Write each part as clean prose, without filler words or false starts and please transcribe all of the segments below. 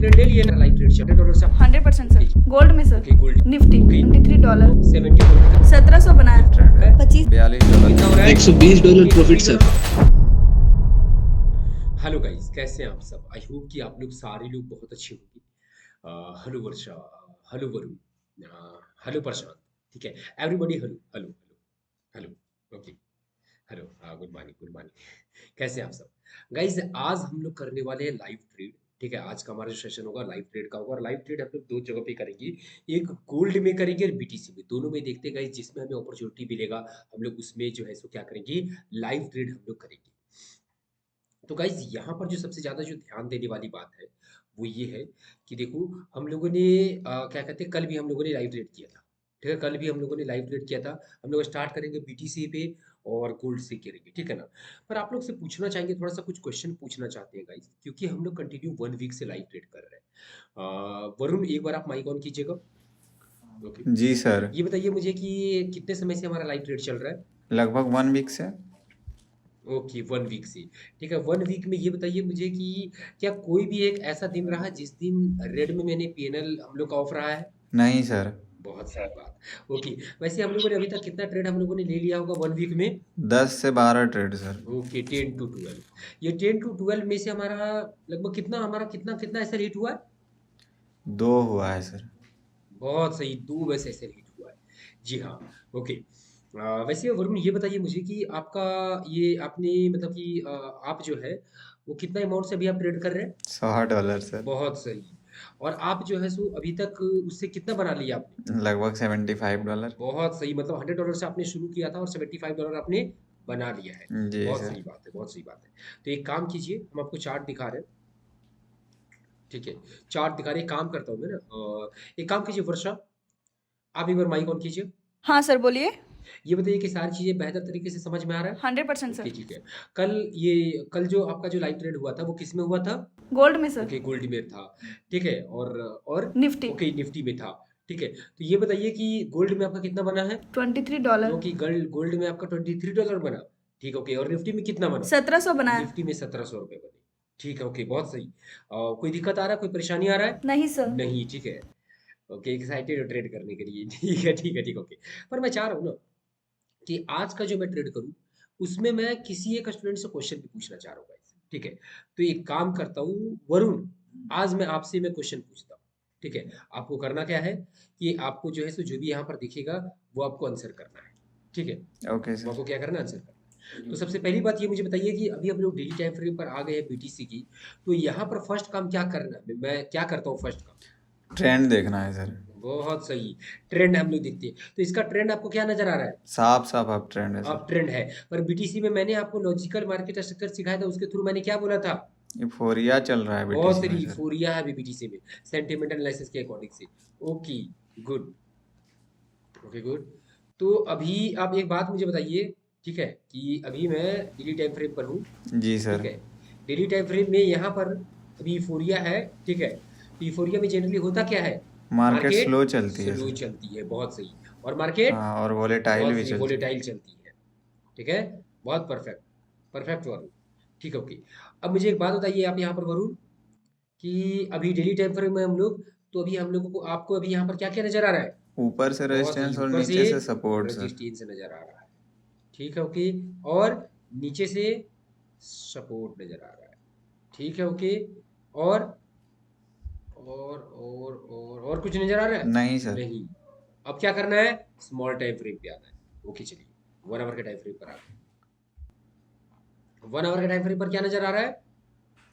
Trade ले लिए ना, लाइव ट्रेड $100 से 100% सर। गोल्ड में सर, ओके गोल्ड निफ्टी $23, $70 1700 बनाया, ट्रेंड है 25। $42। कितना हो रहा है? $120 प्रॉफिट सर। हेलो गाइस, कैसे हैं आप सब? आई होप कि आप लोग सारे लोग बहुत अच्छे होंगे। हेलो वर्षा, हेलो वरुण, हेलो प्रशांत। ठीक है, everybody hello hello hello hello. Okay, hello, good morning good morning. कैसे हैं आप सब? गाइस, आज हम लोग करने वाले हैं लाइव ट्रेड। ठीक है, आज का हमारा जो सेशन होगा लाइव ट्रेड का होगा, और लाइव ट्रेड हम लोग दो जगह पे करेंगे। एक गोल्ड में करेंगे और बीटीसी में, दोनों में देखते हैं गाइस, जिसमें हमें अपॉर्चुनिटी मिलेगा हम लोग उसमें जो है सो क्या करेंगे, लाइव ट्रेड हम लोग करेंगे। तो गाइज यहाँ पर जो सबसे ज़्यादा जो ध्यान देने वाली बात है वो ये है कि देखो, हम लोगों ने क्या कहते हैं, कल भी हम लोगों ने लाइव ट्रेड किया था। ठीक है, कल भी हम लोगों ने लाइव ट्रेड किया था। हम लोग स्टार्ट करेंगे बीटीसी पे और गोल्ड से करेंगे, ठीक है ना। पर आप लोग से पूछना चाहेंगे, थोड़ा सा कुछ क्वेश्चन पूछना चाहते हैं गाइज, क्योंकि हम लोग कंटिन्यू 1 वीक से लाइव ट्रेड कर रहे हैं। वरुण, एक बार आप माइक ऑन कीजिएगा। ओके, जी सर। ये बताइए मुझे कि कितने समय से हमारा लाइव ट्रेड चल रहा है? लगभग 1 वीक से। ओके, 1 वीक से। ठीक है, 1 वीक में ये बताइए मुझे कि क्या कोई भी एक ऐसा दिन रहा जिस दिन रेड में मैंने पीएनएल हम लोग का ऑफ रहा है? नहीं सर। बहुत सही बात। ओके, वैसे हम लोगों ने अभी तक कितना ट्रेड हम लोगों ने ले लिया होगा 1 वीक में? 10 से 12 ट्रेड सर। Okay, 10 to 12। ये 10 to 12 में से हमारा लगभग कितना, हमारा कितना कितना ऐसा हिट हुआ है? 2 हुआ है सर। बहुत सही, 2 बस ऐसे हिट हुआ है। जी हाँ। ओके, वैसे वरुण ये बताइए मुझे कि आपका ये आपने मतलब कि आप जो है वो कितना अमाउंट से अभी आप ट्रेड कर रहे हैं? $100 सर। बहुत सही। और आप जो है सो अभी तक उससे कितना बना लिया आपने? लगभग $75। बहुत सही, मतलब $100 से आपने शुरू किया था और $75 आपने बना लिया है। जी बहुत सर। सही बात है, बहुत सही बात है। तो एक काम कीजिए, हम आपको चार्ट दिखा रहे हैं। ठीक है, चार्ट दिखा रहे हैं, एक काम करता हूँ मैं ना, एक काम कीजिए वर्षा, आप एक बार माइक ऑन कीजिए। हाँ सर, बोलिए। ये बताइए कि सारी चीजें बेहतर तरीके से समझ में आ रहा है? 100% ओके सर। ठीक है। कल जो आपका जो लाइव ट्रेड हुआ था वो किस में हुआ था? गोल्ड में सर, ओके, गोल्ड में था। ठीक है, और निफ्टी ओके निफ्टी में था। ठीक है, तो ये बताइए कि गोल्ड में आपका कितना बना है? $23, ओके, गोल्ड में आपका $23 बना। ठीक है, ओके, और निफ्टी में कितना बना? 1700 बनाया। निफ्टी में ₹1700 बने। ठीक है, ओके, बहुत सही। कोई दिक्कत आ रहा है, कोई परेशानी आ रहा है? नहीं सर। नहीं, ठीक है। ओके, एक्साइटेड हो ट्रेड करने के लिए। ठीक है ठीक है ठीक है, ओके। पर मैं चाह रहा हूँ ना कि आज का जो मैं ट्रेड करूँ उसमें मैं किसी एक स्टूडेंट से क्वेश्चन भी पूछना चाह रहा हूँ guys। ठीक है, तो एक काम करता हूँ वरुण, आज मैं आपसे मैं क्वेश्चन पूछता हूँ। ठीक है, आपको करना क्या है कि आपको जो है सो जो भी यहाँ पर दिखेगा वो आपको आंसर करना है। ठीक है, ओके वो आपको सर। क्या करना है, आंसर करना है। तो सबसे पहली बात ये मुझे बताइए कि अभी हम लोग डेली टाइम फ्रेम पर आ गए हैं बीटीसी की, तो यहाँ पर फर्स्ट काम क्या करना है, मैं क्या करता हूँ फर्स्ट काम? ट्रेंड देखना है सर। बहुत सही, ट्रेंड हम लोग देखते हैं। तो इसका ट्रेंड आपको क्या नजर आ रहा है? साफ साफ आप ट्रेंड है अब सर। ट्रेंड है। पर बीटीसी में मैंने आपको लॉजिकल मार्केट स्ट्रक्चर सिखाया था, उसके थ्रू मैंने क्या बोला था? यूफोरिया चल रहा है बहुत बीटीसी में सारी सर। फोरिया है अभी बीटीसी में, सेंटिमेंटल एनालिसिस के अकॉर्डिंग से। Okay, good. Okay, good. तो अभी आप एक बात मुझे बताइए, ठीक है, कि अभी मैं डेली टाइम फ्रेम पर हूँ। जी ठीक सर। है, डेली टाइम फ्रेम में यहाँ पर अभी यूफोरिया है। ठीक है, तो यूफोरिया में जनरली होता क्या है? मार्केट मार्केट स्लो चलती है स्लो सर। चलती है, बहुत सही। और मार्केट हाँ, और वोलेटाइल बहुत भी सही, चलती है। वोलेटाइल चलती है। ठीक है, बहुत परफेक्ट, परफेक्ट वरुण। ठीक है, ओके। अब मुझे एक बात बताइए आप यहाँ पर वरुण, कि अभी डेली टाइम फ्रेम में हम लोग, तो अभी हम लोगों को आपको अभी यहाँ पर क्या क्या नजर आ रहा है? ऊपर से बहुत सही, रेजिस्टेंस और ऊपर से नीचे से सपोर्ट सर। रजिस्टेंस नजर आ रहा है। ठीक है, ओके। और नीचे से सपोर्ट नजर आ रहा है। ठीक है, ओके। और और कुछ नजर आ रहा है? नहीं सर। नहीं। अब क्या करना है, स्मॉल टाइम फ्रेम पे आना है। ओके, चलिए 1 आवर के टाइम फ्रेम पर आते हैं। 1 आवर के टाइम फ्रेम पर क्या नजर आ रहा है?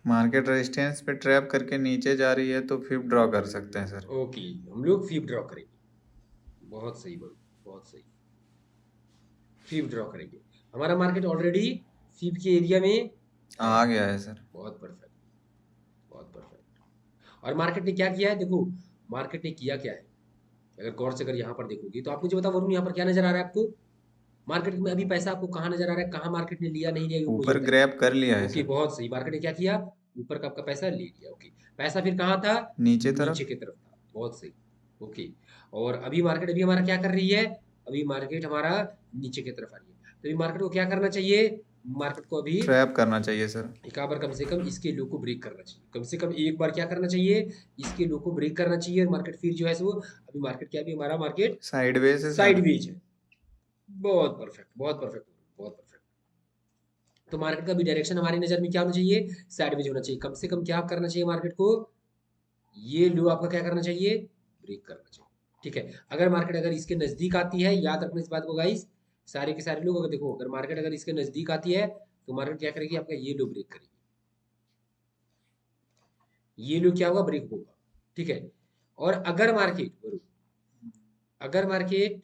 मार्केट रेजिस्टेंस पे ट्रैप करके नीचे जा रही है तो फिर ड्रॉ कर सकते हैं सर। ओके, हम लोग फीब ड्रॉ करेंगे। बहुत सही बोल, बहुत सही, फीब ड्रॉ करेंगे। हमारा मार्केट ऑलरेडी फीब के एरिया में है। आ गया है सर। बहुत परफेक्ट, बहुत परफेक्ट। और मार्केट ने क्या किया है, देखो मार्केट ने किया क्या है, अगर गौर से अगर यहाँ पर देखोगे तो आप मुझे बताओ वरुण, यहाँ पर क्या नजर आ रहा है आपको? मार्केट में अभी पैसा आपको कहाँ नजर आ रहा है, कहाँ मार्केट ने लिया नहीं लिया ये मुझे ऊपर बताइए। ग्रैब कर लिया है ओके, सर। बहुत सही, मार्केट ने क्या किया, ऊपर का आपका पैसा ले लिया। ओके, पैसा फिर कहाँ था? नीचे नीचे तरफ। की तरफ था। बहुत सही, ओके। और अभी मार्केट अभी हमारा क्या कर रही है? अभी मार्केट हमारा नीचे की तरफ आ रही है, तो अभी मार्केट को क्या करना चाहिए? मार्केट को अभी ट्रैप करना चाहिए सर। एक बार कम से कम इसके लो को ब्रेक करना चाहिए, कम से कम एक बार क्या करना चाहिए, इसके लो को ब्रेक करना चाहिए। मार्केट फिर जो है सो अभी मार्केट क्या, अभी हमारा मार्केट साइडवेज है सर। साइडवेज है। बहुत परफेक्ट, बहुत परफेक्ट, बहुत परफेक्ट। तो मार्केट का भी डायरेक्शन हमारी नजर में क्या होना चाहिए, साइडवेज होना चाहिए। कम से कम क्या करना चाहिए मार्केट को, ये लो आपका क्या करना चाहिए, ब्रेक करना चाहिए। ठीक है, अगर मार्केट अगर इसके नजदीक आती है, याद रखना इस बात को गाइस, सारे के सारे लोग, अगर देखो अगर मार्केट अगर इसके नजदीक आती है तो मार्केट क्या करेगी, आपका ये लो ब्रेक करेगी, ये लो क्या होगा, ब्रेक होगा। ठीक है, और अगर मार्केट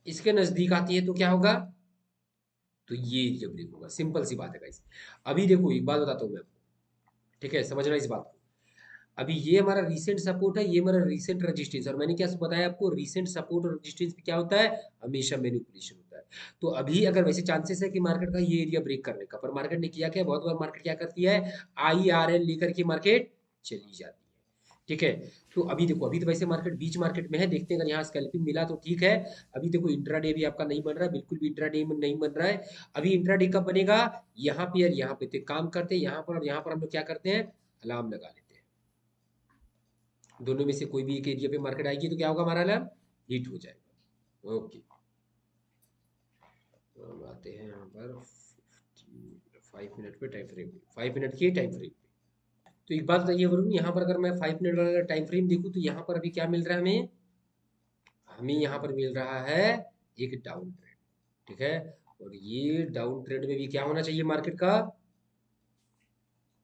इसके नजदीक आती है तो क्या होगा, तो ये एरिया ब्रेक होगा। सिंपल सी बात है गाइस। अभी देखो एक बात बताता हूँ मैं आपको, ठीक है, समझना इस बात को। अभी ये हमारा रीसेंट सपोर्ट है, ये हमारा रीसेंट रेजिस्टेंस, और मैंने क्या बताया आपको, रीसेंट सपोर्ट और रेजिस्टेंस पे क्या होता है, हमेशा मैनिपुलेशन होता है। तो अभी अगर वैसे चांसेस है कि मार्केट का ये एरिया ब्रेक करने का, पर मार्केट ने किया क्या, बहुत बार मार्केट क्या करती है, IRL लेकर के मार्केट चली जाती है। ठीक है, तो अभी देखो, अभी तो वैसे मार्केट बीच मार्केट में है, देखते हैं अगर यहाँ स्कैल्पिंग मिला तो ठीक है। अभी देखो इंट्राडे भी आपका नहीं बन रहा है, बिल्कुल भी इंट्राडे में नहीं बन रहा है। अभी इंट्राडे कब बनेगा, यहाँ पे और यहाँ पे, तो काम करते हैं यहाँ पर और यहाँ पर हम लोग क्या करते हैं, अलार्म लगा लेते हैं। दोनों में से कोई भी एक एरिया पे मार्केट आएगी तो क्या होगा, हमारा अलार्म हिट हो जाएगा। ओके, तो हम आते हैं यहाँ पर 5 मिनट पे टाइम फ्रेम, 5 मिनट की टाइम फ्रेम। तो एक बात बताइए वरुण, यहाँ पर अगर मैं 5 मिनट वाला टाइम फ्रेम देखूँ तो यहाँ पर अभी क्या मिल रहा है हमें, हमें यहाँ पर मिल रहा है एक डाउन ट्रेंड। ठीक है, और ये डाउन ट्रेंड में भी क्या होना चाहिए मार्केट का,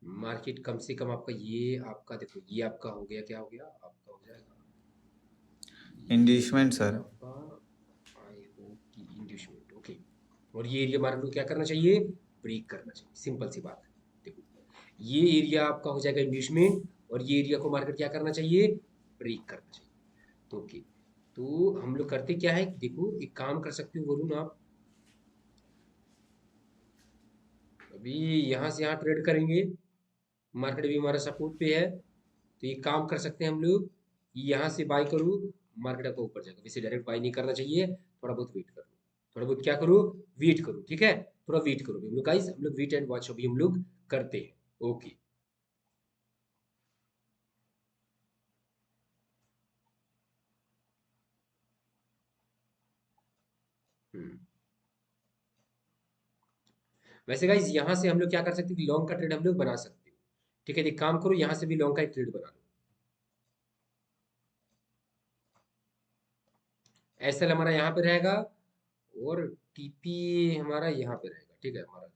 मार्केट कम से कम आपका ये आपका देखो, ये आपका हो गया, क्या हो गया आपका, हो जाएगा इंड्यूसमेंट सर। आपका, आई होप कि इंड्यूसमेंट। ओके, और ये एरिया मार्केट को क्या करना चाहिए, ब्रेक करना चाहिए। सिंपल सी बात है, देखो ये एरिया आपका हो जाएगा इंड्यूसमेंट, और ये एरिया को मार्केट क्या करना चाहिए, ब्रेक करना चाहिए। तो ओके, तो हम लोग करते क्या है, देखो एक काम कर सकते हो वरुण आप, अभी यहाँ से यहाँ ट्रेड करेंगे, मार्केट भी हमारा सपोर्ट पे है, तो ये काम कर सकते हैं हम लोग, यहाँ से बाय करो, मार्केट आपका ऊपर जाएगा। वैसे डायरेक्ट बाय नहीं करना चाहिए, थोड़ा बहुत वेट करो, थोड़ा बहुत क्या करो, वेट करो। ठीक है, थोड़ा वेट करो हम लोग गाइस, हम लोग वेट एंड वॉच अभी हम लोग करते हैं। ओके, हम्म, वैसे गाइस यहाँ से हम लोग क्या कर सकते हैं, लॉन्ग का ट्रेड हम लोग बना सकते हैं। ठीक है, एक काम करो, यहाँ से भी लॉन्ग का एक ट्रेड बना लो। एसएल हमारा यहाँ पे रहेगा, और टीपी हमारा यहाँ पे रहेगा। ठीक है, हमारा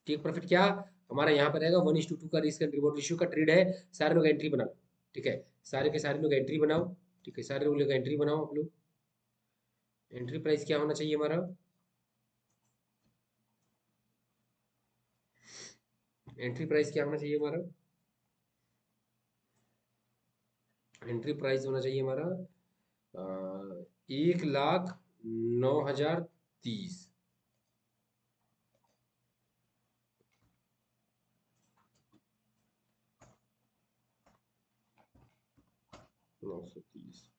टेक प्रॉफिट क्या हमारा यहाँ पे रहेगा, 1:2 का रिस्क एंड रिवॉर्ड रेशियो का ट्रेड है। सारे लोग एंट्री बनाओ। ठीक है, सारे के सारे लोग एंट्री बनाओ। ठीक है, सारे लोग एंट्री बनाओ। आप लोग एंट्री प्राइस क्या होना चाहिए हमारा, एंट्री प्राइस क्या होना चाहिए हमारा, एंट्री प्राइस होना चाहिए हमारा 1,09,030। 930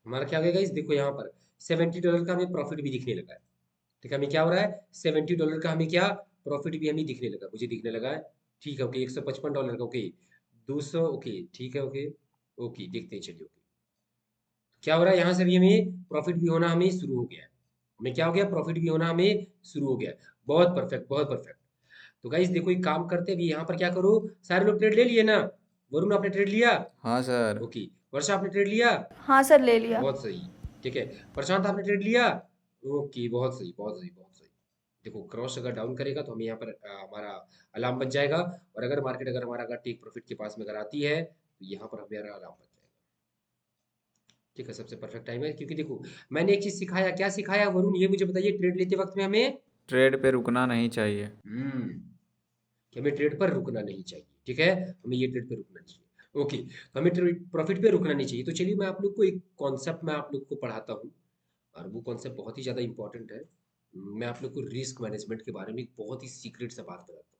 हमारा क्या हो गया गाइस, देखो यहाँ पर $70 का हमें प्रॉफिट भी दिखने लगा है। ठीक है, हमें क्या हो रहा है, $70 का हमें क्या प्रॉफिट भी हमें दिखने लगा, मुझे दिखने लगा है। ठीक है, ओके, $155 का, ओके 200, ओके ठीक है, ओके ओके, देखते हैं, चलिए। ओके, क्या हो रहा है, यहाँ से भी हमें प्रॉफिट भी होना हमें शुरू हो गया है, हमें क्या हो गया, प्रॉफिट भी होना हमें शुरू हो गया है। बहुत परफेक्ट, बहुत परफेक्ट। तो गाइस देखो एक काम करते हैं, अभी यहाँ पर क्या करो, सारे लोग ट्रेड ले लिए ना, वरुण आपने ट्रेड लिया, हाँ सर। ओके, वर्षा आपने ट्रेड लिया, हाँ सर, ले लिया। बहुत सही। ठीक है, प्रशांत आपने ट्रेड लिया, ओके, बहुत सही, बहुत सही, बहुत सही। देखो क्रॉस अगर डाउन करेगा तो हमें यहाँ पर हमारा अलार्म बच जाएगा, और अगर मार्केट अगर हमारा अगर टेक प्रॉफिट के पास में अगर आती है तो यहाँ पर हमारा अलार्म बच जाएगा। ठीक है, सबसे परफेक्ट टाइम है, क्योंकि देखो मैंने एक चीज सिखाया, क्या सिखाया वरुण, ये मुझे बताइए, ट्रेड लेते वक्त में हमें ट्रेड पे रुकना नहीं चाहिए। कि हमें ट्रेड पर रुकना नहीं चाहिए। ठीक है, हमें ये ट्रेड पे रुकना नहीं चाहिए। ओके, तो हमें ट्रेड प्रॉफिट पे रुकना नहीं चाहिए। तो चलिए मैं आप लोग को एक कॉन्सेप्ट मैं आप लोग को पढ़ाता हूँ, और वो कॉन्सेप्ट बहुत ही ज़्यादा इंपॉर्टेंट है। मैं आप लोग को रिस्क मैनेजमेंट के बारे में एक बहुत ही सीक्रेट सा बात बताता हूँ,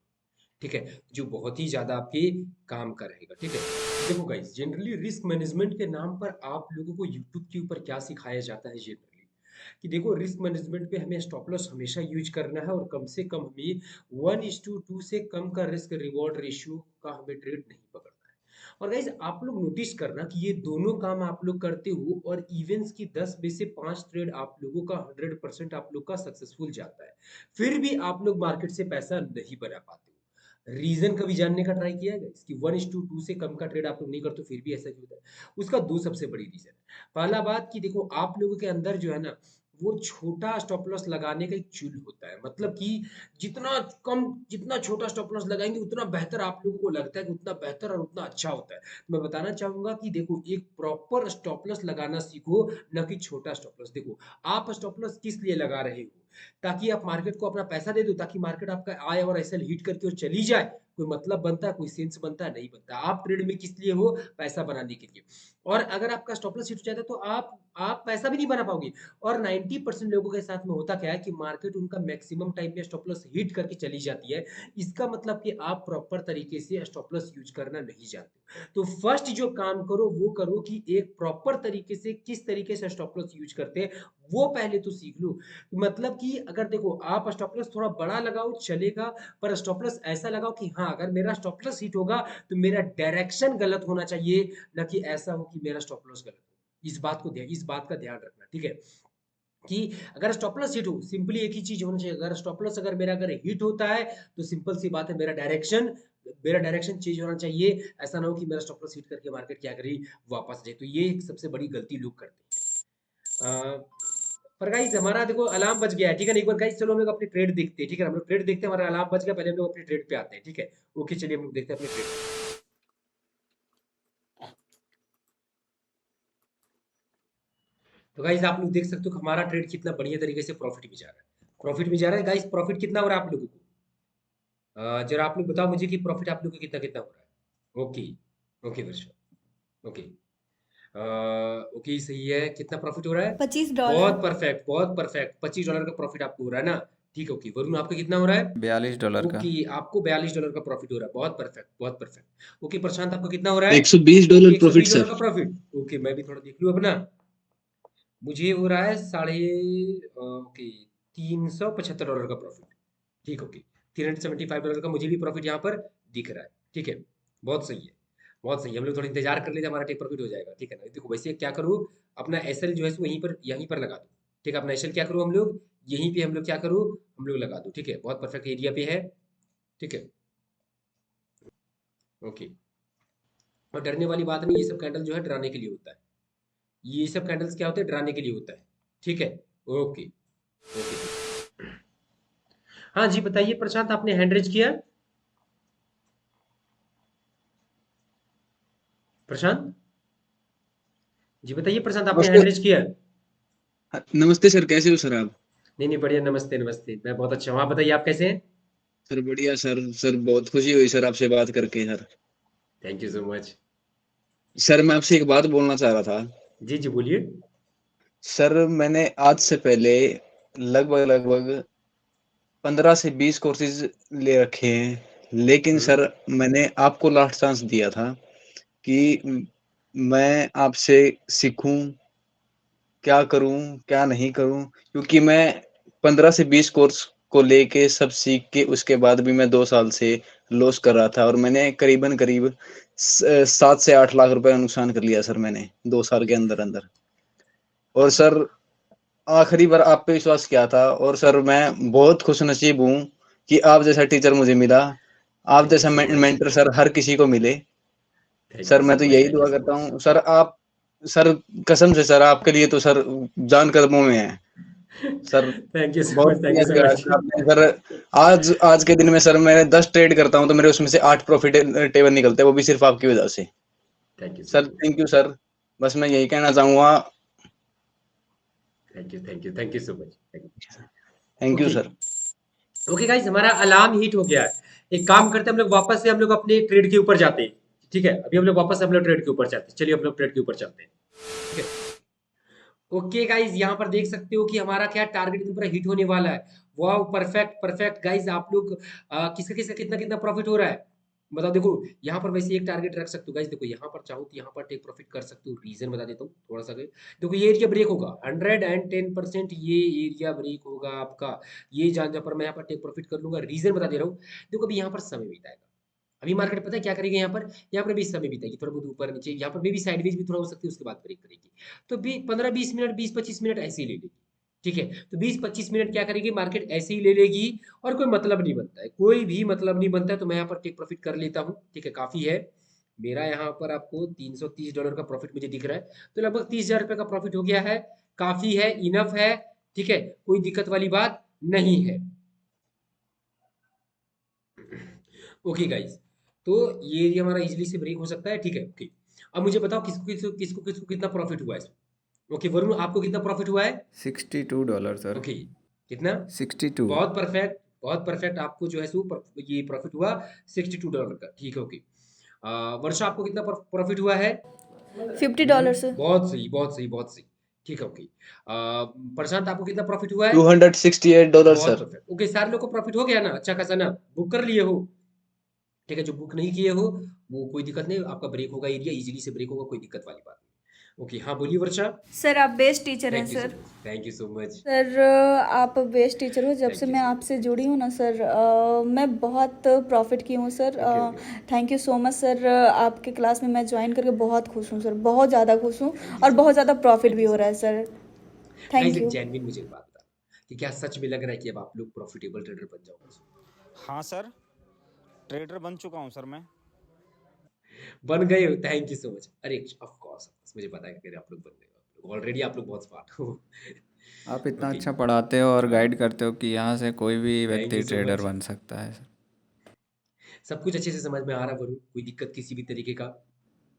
ठीक है, जो बहुत ही ज़्यादा आपके काम का रहेगा, ठीक है। देखो गाइस, जनरली रिस्क मैनेजमेंट के नाम पर आप लोगों को यूट्यूब के ऊपर क्या सिखाया जाता है जनरली, कि देखो रिस्क मैनेजमेंट पे हमें स्टॉप लॉस हमेशा यूज़ करना है और कम से कम हमें 1:2 से कम का रिस्क रिवॉर्ड रेशियो का हमें ट्रेड नहीं पकड़ना है। और गाइस आप लोग नोटिस करना कि ये दोनों काम आप लोग करते हो और इवेंट्स की 10 में से 5 ट्रेड आप लोगों का 100% आप लोग का सक्सेसफुल जाता है। फिर भी आप लोग मार्केट से पैसा नहीं बना पाते हो। रीज़न कभी जानने का ट्राई किया है गाइस कि 1:2 से कम का ट्रेड आप लोग नहीं करते हो फिर भी ऐसा क्यों होता है? उसका 2 सबसे बड़ी रीज़न है। पहला बात कि देखो आप लोगों के अंदर जो है ना, वो छोटा स्टॉप लॉस लगाने का एक चुल होता है। मतलब कि जितना कम जितना छोटा स्टॉप लॉस लगाएँगे उतना बेहतर आप लोगों को लगता है कि उतना बेहतर और उतना अच्छा होता है। मैं बताना चाहूँगा कि देखो एक प्रॉपर स्टॉप लॉस लगाना सीखो, ना कि छोटा स्टॉप लॉस। देखो, आप स्टॉप लॉस किस लिए लगा रहे हो? ताकि आप मार्केट को अपना पैसा दे दो, ताकि मार्केट आपका आए और ऐसे हिट करके और चली जाए। कोई मतलब बनता है, कोई सेंस बनता है? नहीं बनता। आप ट्रेड में किस लिए हो? पैसा बनाने के लिए। और अगर आपका स्टॉप लॉस हिट हो जाता है तो आप पैसा भी नहीं बना पाओगे। और 90% लोगों के साथ में होता क्या है कि मार्केट उनका मैक्सिमम टाइम में स्टॉप लॉस हिट करके चली जाती है। इसका मतलब कि आप प्रॉपर तरीके से स्टॉप लॉस यूज़ करना नहीं जानते हो। तो फर्स्ट जो काम करो वो करो कि एक प्रॉपर तरीके से किस तरीके से स्टॉप लॉस यूज़ करते हैं, वो पहले तो सीख लो। मतलब कि अगर देखो आप स्टॉप लॉस थोड़ा बड़ा लगाओ चलेगा, पर स्टॉप लॉस ऐसा लगाओ कि हाँ, अगर मेरा स्टॉप लॉस हिट होगा तो मेरा डायरेक्शन गलत होना चाहिए, ना कि ऐसा हो कि मेरा स्टॉप लॉस गलत हो। इस बात का ध्यान रखना, ठीक है? कि अगर स्टॉप लॉस हिट हो, सिंपली एक ही चीज़ होना चाहिए, अगर स्टॉप लॉस अगर मेरा अगर हिट होता है, तो सिंपल सी बात है मेरा डायरेक्शन चेंज होना चाहिए। ऐसा ना हो कि मेरा स्टॉप लॉस हिट करके मार्केट क्या करे, वापस आ जाए। तो ये एक सबसे बड़ी गलती लोग करते हैं। पर गाइस हमारा देखो अलार्म बज गया है, ठीक है ना? एक बार गाइस चलो हम लोग अपनी ट्रेड देखते हैं, ठीक है? हम लोग ट्रेड देखते हैं, हमारा अलार्म बज गया, पहले हम लोग अपनी ट्रेड पे आते हैं, ठीक है? ओके चलिए हम लोग देखते हैं अपनी ट्रेड। तो गाइस आप लोग देख सकते हो कि हमारा ट्रेड कितना बढ़िया तरीके से प्रॉफिट में जा रहा है। प्रॉफिट में जा रहा है गाइस, प्रॉफिट कितना हो रहा है आप लोगों को? जरा आप लोग बताओ मुझे कि प्रॉफिट आप लोगों को कितना-कितना हो रहा है? ओके, ओके वर्षा, ओके। ओके सही है, कितना प्रॉफिट हो रहा है? $25। बहुत परफेक्ट, $25 का प्रॉफिट आपको हो रहा है ना? ठीक है, ओके। वरुण आपका कितना हो रहा है? $42 का। ओके, आपको $42 का प्रॉफिट हो रहा है, बहुत परफेक्ट, बहुत परफेक्ट। ओके, प्रशांत आपको कितना हो रहा है? Okay, $120 profit $120 sir. का प्रॉफिट। ओके, मैं भी थोड़ा देख लूँ अपना। मुझे हो रहा है ओके, $375 का प्रॉफिट। ठीक, ओके। $375 का मुझे भी प्रॉफिट यहाँ पर दिख रहा है, ठीक है? बहुत सही है, बहुत सही है। हम लोग थोड़ा इंतज़ार कर लेते हैं, हमारा टेक प्रॉफिट हो जाएगा, ठीक है ना? देखो वैसे क्या करो, अपना एसएल जो है सो यहीं पर लगा दो, ठीक है? अपना एसएल क्या करो हम लोग, यहीं पे हम लोग क्या करो, हम लोग लगा दो, ठीक है? बहुत परफेक्ट एरिया पे है, ठीक है? ओके। और डरने वाली बात नहीं, ये सब कैंडल जो है डराने के लिए होता है। ये सब कैंडल्स क्या होते हैं, डराने के लिए होता है, ठीक है? Okay, okay. हाँ जी, बताइए प्रशांत, आपने हैंड रेज किया? प्रशांत? जी बताइए प्रशांत, आपने नमस्ते। हैंड रेज किया? नमस्ते सर, कैसे हो सर आप? नहीं, नहीं, बढ़िया, नमस्ते, नमस्ते। मैं बहुत अच्छा हूँ, आप बताइए आप कैसे हैं? सर बढ़िया सर। सर बहुत खुशी हुई सर आपसे बात करके sir. Thank you so much. Sir मैं आपसे एक बात बोलना चाह रहा था। जी, जी, बोलिए। सर मैंने आज से पहले लगभग लगभग 15 से 20 कोर्सेज ले रखे हैं, लेकिन हुँ, सर मैंने आपको लास्ट चांस दिया था कि मैं आपसे सीखूं, क्या करूं, क्या नहीं करूं, क्योंकि मैं 15 से 20 कोर्स को लेके सब सीख के उसके बाद भी मैं 2 साल से लॉस कर रहा था और मैंने करीबन करीब 7 से 8 लाख रुपए का नुकसान कर लिया सर मैंने 2 साल के अंदर-अंदर। और सर आखिरी बार आप पे विश्वास किया था और सर मैं बहुत खुशनसीब हूँ कि आप जैसा टीचर मुझे मिला। आप थैंक यू जैसा सो मच। मेंटर सर हर किसी को मिले। थैंक सर यू मैं सो तो मच, यही थैंक यू दुआ सो करता मच। हूँ सर। आप सर कसम से सर आपके लिए तो सर जान कदमों में है। सर थैंक यू सो बहुत मच, थैंक बढ़िया यू सो किया है मच। सर आपने सर। आज के दिन में सर मैं 10 ट्रेड करता हूँ तो मेरे उसमें से 8 प्रॉफिट टेबल निकलते हैं, वो भी सिर्फ आपकी वजह से। Thank you so sir much. Thank you sir. बस मैं यही कहना चाहूँगा। Thank you so much. Thank thank you okay, sir. Okay guys, हमारा अलार्म हिट हो गया है। एक काम करते हैं, हम लोग वापस से हम लोग अपने ट्रेड के ऊपर जाते हैं, ठीक है? अभी हम लोग वापस से हम लोग ट्रेड के ऊपर चलते हैं। चलिए हम लोग ट्रेड के ऊपर चलते हैं, ठीक है? ओके गाइज, यहाँ पर देख सकते हो कि हमारा क्या टारगेट एकदम पूरा हिट होने वाला है। वाह, परफेक्ट परफेक्ट गाइज। आप लोग किसका किसका कितना कितना प्रॉफिट हो रहा है बताओ। देखो यहाँ पर वैसे एक टारगेट रख सकते हो गाइज। देखो यहाँ पर चाहो तो यहाँ पर टेक प्रॉफिट कर सकते हो। रीजन बता देता हूँ थोड़ा सा। देखो ये एरिया ब्रेक होगा 110%, ये एरिया ब्रेक होगा आपका। ये जहाँ जहाँ पर मैं यहाँ पर टेक प्रॉफिट कर लूंगा। रीजन बता दे रहा हूँ। देखो अभी यहाँ पर समय बिताएगा। अभी मार्केट पता है क्या करेगी यहाँ पर भी समय बिताएगी, थोड़ा बहुत ऊपर नीचे। यहाँ पर भी साइडवेज भी थोड़ा हो सकती है, उसके बाद ब्रेक करेगी। तो भी 15-20 मिनट, 20-25 मिनट ऐसे ही ले लेगी। ठीक है, तो 20-25 मिनट क्या करेगी मार्केट, ऐसे ही ले लेगी। और कोई मतलब नहीं बनता है, कोई भी मतलब नहीं बनता है। तो मैं यहाँ पर टेक प्रॉफिट कर लेता हूँ। ठीक है, काफी है मेरा यहाँ पर। आपको $330 का प्रॉफिट मुझे दिख रहा है, तो लगभग 30,000 रुपए का प्रॉफिट हो गया है। काफी है, इनफ है। ठीक है, कोई दिक्कत वाली बात नहीं है। ओके गाइस, तो ये एरिया हमारा इजीली से ब्रेक हो सकता है। ठीक है, ओके। अब मुझे बताओ किसको किसको किसको किसको कितना प्रॉफिट हुआ है इसमें। ओके वरुण, आपको कितना प्रॉफिट हुआ है? $62 सर। ओके, कितना? 62। बहुत परफेक्ट, बहुत परफेक्ट। आपको जो है सो ये प्रॉफिट हुआ $62 का। ठीक है, ओके। वर्षा, आपको कितना प्रॉफिट हुआ है? $50 सर। बहुत सही, बहुत सही, बहुत सही। ठीक है, ओके। प्रशांत, आपको कितना प्रॉफिट हुआ है? $268 बहुत सर। परफेक्ट। ओके, सारे लोग को प्रॉफिट हो गया ना, अच्छा खासा ना? बुक कर लिए हो? ठीक है, जो बुक नहीं किए हो वो कोई दिक्कत नहीं, आपका ब्रेक होगा, एरिया इजीली से ब्रेक होगा, कोई दिक्कत वाली बात नहीं। ओके, हाँ बोलिए वर्षा। सर आप बेस्ट टीचर हैं thank you so sir. Much, thank you so much. Sir आप बेस्ट टीचर हो। जब से थैंक यू मैं सो आपसे मच। जुड़ी हूँ ना सर, मैं बहुत प्रॉफिट की हूँ sir. Okay okay. Thank you so much sir. आपके क्लास में मैं ज्वाइन करके बहुत खुश हूँ सर, बहुत ज़्यादा खुश हूँ। थैंक यू और सो बहुत मच। ज़्यादा प्रॉफिट थैंक भी यू हो सो रहा है मच। सर। गाइस, थैंक एक यू। जेन्युइन मुझे एक बात बता कि क्या सच में लग रहा है कि अब आप लोग प्रॉफिटेबल ट्रेडर बन जाओगे? हाँ सर, ट्रेडर बन चुका हूँ सर मैं। बन गए हो, थैंक यू सो मच। अरे ऑफ कोर्स मुझे पता है कि आप लोग बन गए हो ऑलरेडी। आप लोग बहुत स्मार्ट हो। आप इतना ओके, अच्छा पढ़ाते हो और हाँ, गाइड करते हो कि यहाँ से कोई भी थैंक व्यक्ति यू सो ट्रेडर मच। बन सकता है सर। सब कुछ अच्छे से समझ में आ रहा है वरुण? कोई दिक्कत किसी भी तरीके का?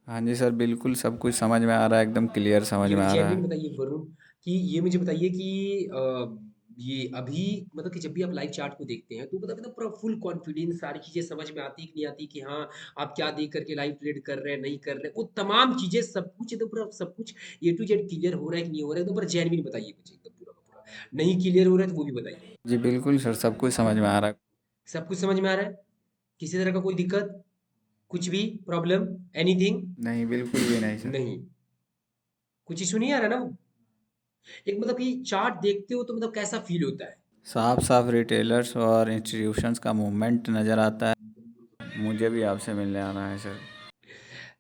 हाँ जी सर, बिल्कुल सब कुछ समझ में आ रहा है, एकदम क्लियर समझ ये में मुझे आ रहा जेन्युइन है। बताइए वरुण, कि ये मुझे बताइए कि ये अभी मतलब कि जब भी आप लाइव चार्ट को देखते हैं तो मतलब पूरा फुल कॉन्फिडेंस, सारी चीजें समझ में आती कि नहीं आती, कि हाँ आप क्या देख करके लाइव ट्रेड कर रहे हैं नहीं कर रहे हैं, वो तमाम चीजें सब कुछ एकदम पूरा सब कुछ A to Z क्लियर हो रहा है कि नहीं हो रहा है? एकदम पूरा जेन्युइन बताइए मुझे, एकदम पूरा का पूरा। नहीं क्लियर हो रहा है तो वो भी बताइए। जी बिल्कुल सर, सब कुछ समझ में आ रहा है। सब कुछ समझ में आ रहा है? किसी तरह का कोई दिक्कत, कुछ भी प्रॉब्लम, एनीथिंग? नहीं, बिल्कुल भी नहीं सर। नहीं, कुछ इशू नहीं आ रहा ना? एक मतलब कि चार्ट देखते हो तो मतलब कैसा फील होता है? साफ साफ रिटेलर्स और इंस्टीट्यूशंस का मूवमेंट नज़र आता है। मुझे भी आपसे मिलने आना है सर।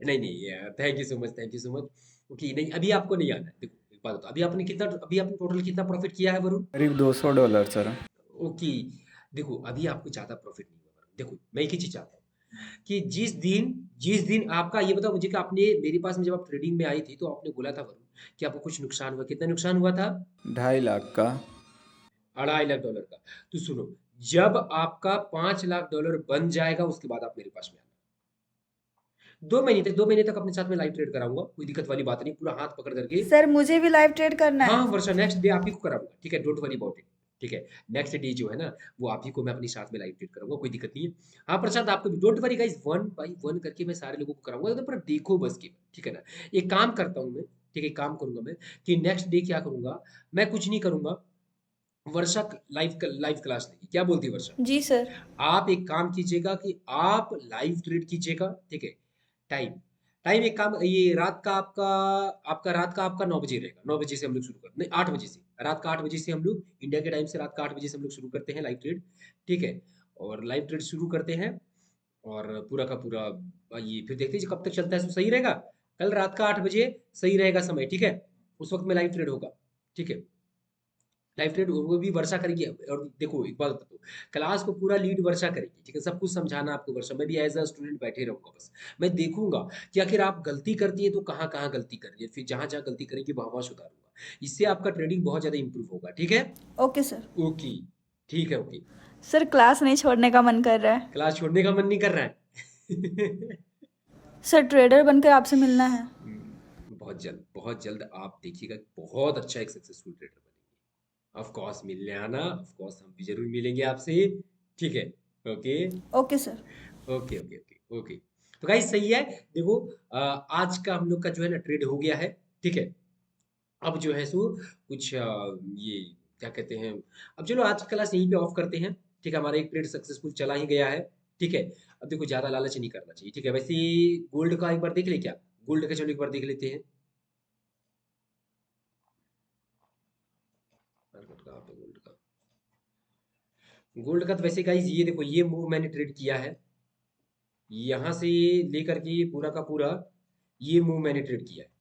नहीं नहीं, thank you so much, thank you so much. Okay, नहीं अभी आपको नहीं आना है। देखो एक बात बताओ, अभी आपने टोटल कितना प्रॉफिट किया है वरुण? करीब $200 सर। ओके, देखो अभी आपको ज्यादा प्रॉफिट नहीं हुआ वरुण। देखो मैं एक ही चीज चाहता हूँ कि जिस दिन आपका, ये बताओ मुझे कि आपने मेरे पास में जब आप ट्रेडिंग में आई थी तो आपने बोला था वरुण कि आपको कुछ नुकसान हुआ। कितना नुकसान हुआ था? 2.5 लाख का। $2.5 लाख का। तो सुनो, जब आपका $5 लाख बन जाएगा उसके बाद आप मेरे पास में आना। 2 महीने तक अपने साथ में लाइव ट्रेड कराऊंगा, कोई दिक्कत वाली बात नहीं, पूरा हाथ पकड़ करके। सर मुझे भी लाइव ट्रेड करना हाँ है। वर्षा, नेक्स्ट डे आप ही को कराऊंगा। ठीक है, डोंट वरी अबाउट इट। ठीक है, नेक्स्ट डे जो है ना वो आप ही को मैं अपने साथ में लाइव ट्रेड कराऊंगा, कोई दिक्कत नहीं है। हाँ प्रशांत, आपको भी डोंट वरी गाइस, 1 by 1 करके मैं सारे लोगों को कराऊंगा, तो पूरा देखो बस की। ठीक है ना? एक काम करता हूँ मैं, ठीक है, काम करूंगा मैं कि नेक्स्ट डे क्या करूंगा, मैं कुछ नहीं करूंगा। वर्षा लाइव क्लास लेगी, क्या बोलती है वर्षा? जी सर। आप एक काम कीजिएगा कि आप लाइव ट्रेड कीजिएगा। ठीक है, टाइम टाइम एक काम, ये रात का आपका आपका रात का आपका 9 बजे रहेगा। 9 बजे से हम लोग शुरू कर, नहीं 8 बजे से, रात का 8 बजे से हम लोग इंडिया के टाइम से रात का 8 बजे से हम लोग शुरू करते हैं लाइव ट्रेड। ठीक है, और लाइव ट्रेड शुरू करते हैं और पूरा का पूरा ये फिर देखते हैं जी कब तक चलता है। तो सही रहेगा, कल रात का 8 बजे सही रहेगा समय। ठीक है, उस वक्त में लाइव ट्रेड होगा। ठीक है, लाइव ट्रेड वो भी वर्षा करेगी। और देखो एक बात बताओ, क्लास को पूरा लीड वर्षा करेगी। ठीक है, सब कुछ समझाना आपको वर्षा, मैं भी एज अ स्टूडेंट बैठे रहूंगा बस। मैं देखूंगा कि आखिर आप गलती करती है तो कहाँ कहाँ गलती कर रही है, फिर जहां जहां गलती करेंगे वहां वहां सुधारूंगा। इससे आपका ट्रेडिंग बहुत ज्यादा इंप्रूव होगा। ठीक है, ओके सर। ओके, ठीक है, ओके। सर क्लास नहीं छोड़ने का मन कर रहा है। क्लास छोड़ने का मन नहीं कर रहा है? सर ट्रेडर बनकर आपसे मिलना है। बहुत जल्द आप देखिएगा, बहुत अच्छा एक सक्सेसफुल ट्रेडर बनेंगे। ऑफ कोर्स मिलने आना, ऑफ कोर्स हम भी जरूर मिलेंगे आपसे। ठीक है, okay okay sir. Okay okay okay okay. तो गाइस सही है। देखो आज का हम लोग का जो है ना ट्रेड हो गया है। ठीक है, अब जो है सो कुछ ये क्या कहते हैं, अब चलो आज की क्लास यहीं पे ऑफ करते हैं। ठीक है, हमारा एक पीरियड सक्सेसफुल चला ही गया है। ठीक है, अब देखो ज़्यादा लालच नहीं करना चाहिए। ठीक है, वैसे गोल्ड का एक बार देख ले क्या, गोल्ड का चलो एक बार देख लेते हैं। मार्केट कहाँ पे गोल्ड का, गोल्ड का तो वैसे गाइस ये देखो ये मूव मैंने ट्रेड किया है, यहाँ से लेकर के पूरा का पूरा ये मूव मैंने ट्रेड किया है।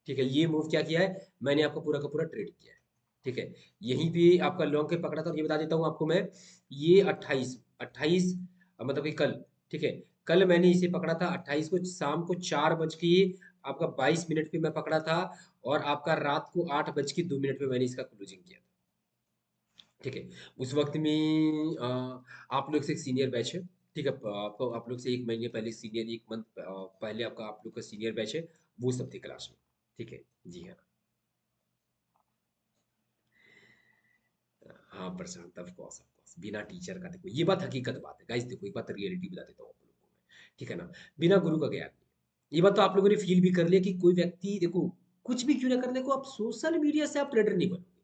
ठीक है, ये मूव क्या किया है, मैंने आपका पूरा का पूरा ट्रेड किया है। ठीक है, यहीं पे आपका लॉन्ग के पकड़ा था, और ये बता देता हूँ आपको मैं, ये 28 28 मतलब कि कल। ठीक है, कल मैंने इसे पकड़ा था 28 को शाम को 4 बज के आपका 22 मिनट पे मैं पकड़ा था, और आपका रात को 8 बज के 2 मिनट पे मैंने इसका क्लोजिंग किया था। ठीक है, उस वक्त में आप लोग से एक सीनियर बैच है। ठीक है, आपको आप लोग से 1 महीने पहले सीनियर, 1 मंथ पहले आपका आप लोग का सीनियर बैच है, वो सब थे क्लास में। ठीक है, जी हाँ। हाँ प्रशांत, ऑफ कोर्स ऑफ कोर्स, बिना टीचर का देखो ये बात हकीकत बात है गाइस। देखो एक बात रियलिटी बता देता हूँ आप लोगों को मैं, ठीक है ना, बिना गुरु का ज्ञान नहीं है। ये बात तो आप लोगों ने फील भी कर लिया कि कोई व्यक्ति देखो कुछ भी क्यों ना करने को, आप सोशल मीडिया से आप ट्रेडर नहीं बनोगे।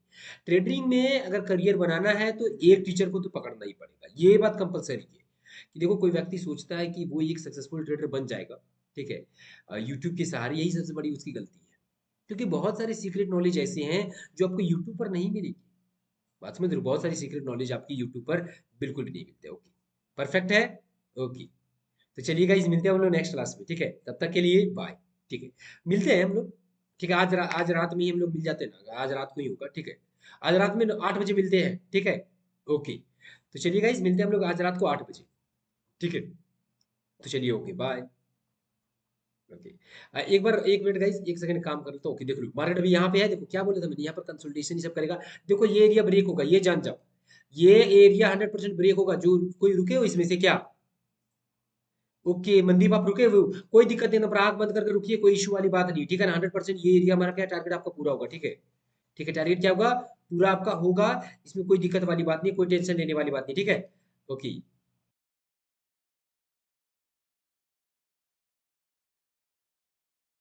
ट्रेडिंग में अगर करियर बनाना है तो एक टीचर को तो पकड़ना ही पड़ेगा, ये बात कंपलसरी है। कि देखो कोई व्यक्ति सोचता है कि वो एक सक्सेसफुल ट्रेडर बन जाएगा, ठीक है, यूट्यूब के सहारे, यही सबसे बड़ी उसकी गलती है। क्योंकि बहुत सारे सीक्रेट नॉलेज ऐसे हैं जो आपको यूट्यूब पर नहीं मिलेगी। बात समझ रहे हो, बहुत सारी सीक्रेट नॉलेज आपकी यूट्यूब पर बिल्कुल भी नहीं मिलते। ओके, परफेक्ट है। ओके, तो चलिए गाइस मिलते हैं हम लोग नेक्स्ट क्लास में। ठीक है, तब तक के लिए बाय। ठीक है, मिलते हैं हम लोग। ठीक है, आज रात में ही हम लोग मिल जाते हैं ना, आज रात को ही होगा। ठीक है, आज रात में 8 बजे मिलते हैं। ठीक है, ओके, तो चलिए गाइस मिलते हैं हम लोग आज रात को 8 बजे। ठीक है, तो चलिए ओके बाय। ओके, एक बार 1 मिनट गाइस, 1 सेकंड काम कर लेता हूँ। ओके, देख लो मार्केट अभी यहाँ पे है, देखो क्या बोला था मैंने, यहाँ पर कंसोलिडेशन ये सब करेगा। देखो ये एरिया ब्रेक होगा, ये जान जाओ, ये एरिया 100% ब्रेक होगा। जो कोई रुके हो इसमें से क्या, ओके मनदीप आप रुके हुए हो, कोई दिक्कत नहीं, ना आंख बंद करके रुकिए, कोई इशू वाली बात नहीं। ठीक है ना, 100% ये एरिया हमारा क्या टारगेट आपका पूरा होगा। ठीक है, ठीक है, टारगेट क्या होगा, पूरा आपका होगा। इसमें कोई दिक्कत वाली बात नहीं, कोई टेंशन लेने वाली बात नहीं। ठीक है, ओके।